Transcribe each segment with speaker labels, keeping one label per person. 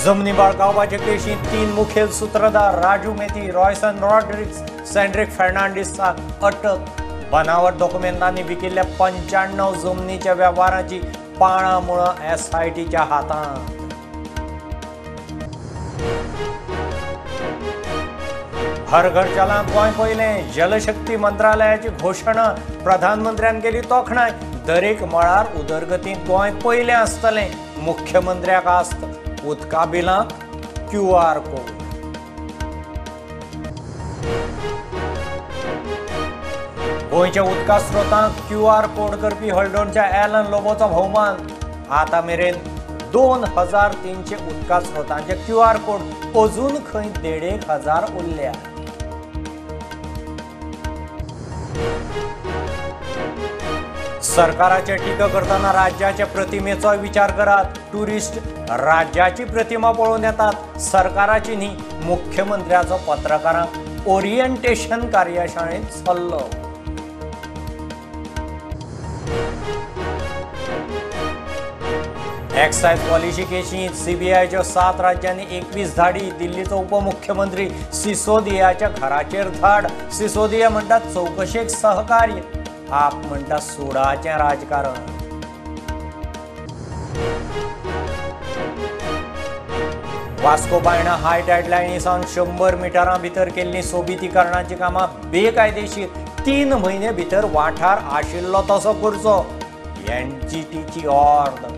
Speaker 1: जमनी बळकावपाचे केशींत 3 मुखेल सूत्रधार राजू मेथी, रॉयसन रॉड्रिग्स, सेंड्रिक फर्नांडिसाक अटक। बनावट डॉक्युमेंटांनी विकिल्ल्या 95 जमनीच्या व्यवहाराची पाळामुळं SITच्या हातांत। हर घर चला गोंय पयलें, जलशक्ती मंत्रालयाची घोषणा, प्रधानमंत्र्यान केली तोखणाय। दरेक मळार उदरगतींत गोंय पयलें आसतलें, मुख्यमंत्र्याक आस्त। उदका बिलांक QR कोड। गोंयच्या उदका स्रोतांक QR कोड करपी हळडोणच्या एलन लोबोचो भोवमान। आतां मेरेन 2300 उदका स्रोतांचे QR कोड, अजून खंय 1500 उरल्या। सरकाराचे टिका करताना राज्याच्या प्रतिमेचो विचार करात। टुरिस्ट राज्याची प्रतिमा पळोवन येतात, सरकाराची न्ही। मुख्यमंत्र्याचो पत्रकारांक ओरिएंटेशन कार्यशाळेंत सल्लो। एक्सायज पॉलिसी केशींत CBIच्यो 7 राज्यांनी 21 धाडी। दिल्लीचो उपमुख्यमंत्री सिसोदियाच्या घराचेर धाड। सिसोदिया म्हणटात चौकशेक सहकार्य, आप म्हणटा सुडाचें राजकारण। वास्को बायणा हाय टायड लायनीसावन 100 मिटरां भितर केल्लीं सोबितीकरणाची कामां बेकायदेशीर। 3 म्हयने भितर वाठार आशिल्लो तसो करचो, NGTची ऑर्डर।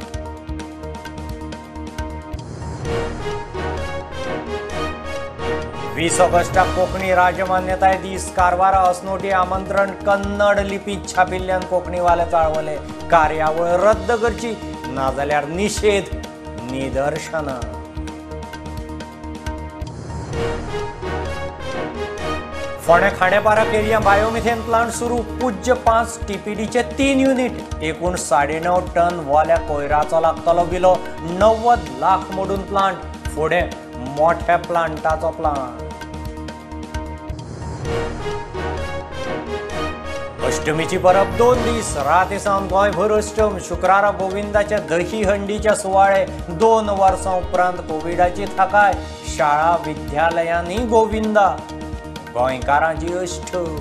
Speaker 1: वीस ऑगस्टाक कोंकणी राजमान्यताय दीस। कारवारा अस्नोटी आमंत्रण कन्नड लिपीत छापिल्ल्यान कोंकणीवाले चाळवले। कार्यावळ रद्द करची, नाजाल्यार निषेध निदर्शनां। फोंडे खांडेपाराक एरिया बायोमिथेन प्लांट सुरू। पूज्य 5 TPDचे 3 युनिट। एकूण 9.5 टन वोल्या कोयराचो लागतलो विलो। 90 लाख मोडून प्लांट। फुडें मोठ्या प्लांटाचो प्लान। अष्टमीची परब 2 दीस। रातीसावन गोंयभर अष्टम। शुक्रारा गोविंदाच्या दही हंडीच्या सुवाळे। 2 वर्सां उपरांत कोविडाची थाकाय। शाळा विद्यालयांनी गोविंदा, गोंयकारांची अष्टम।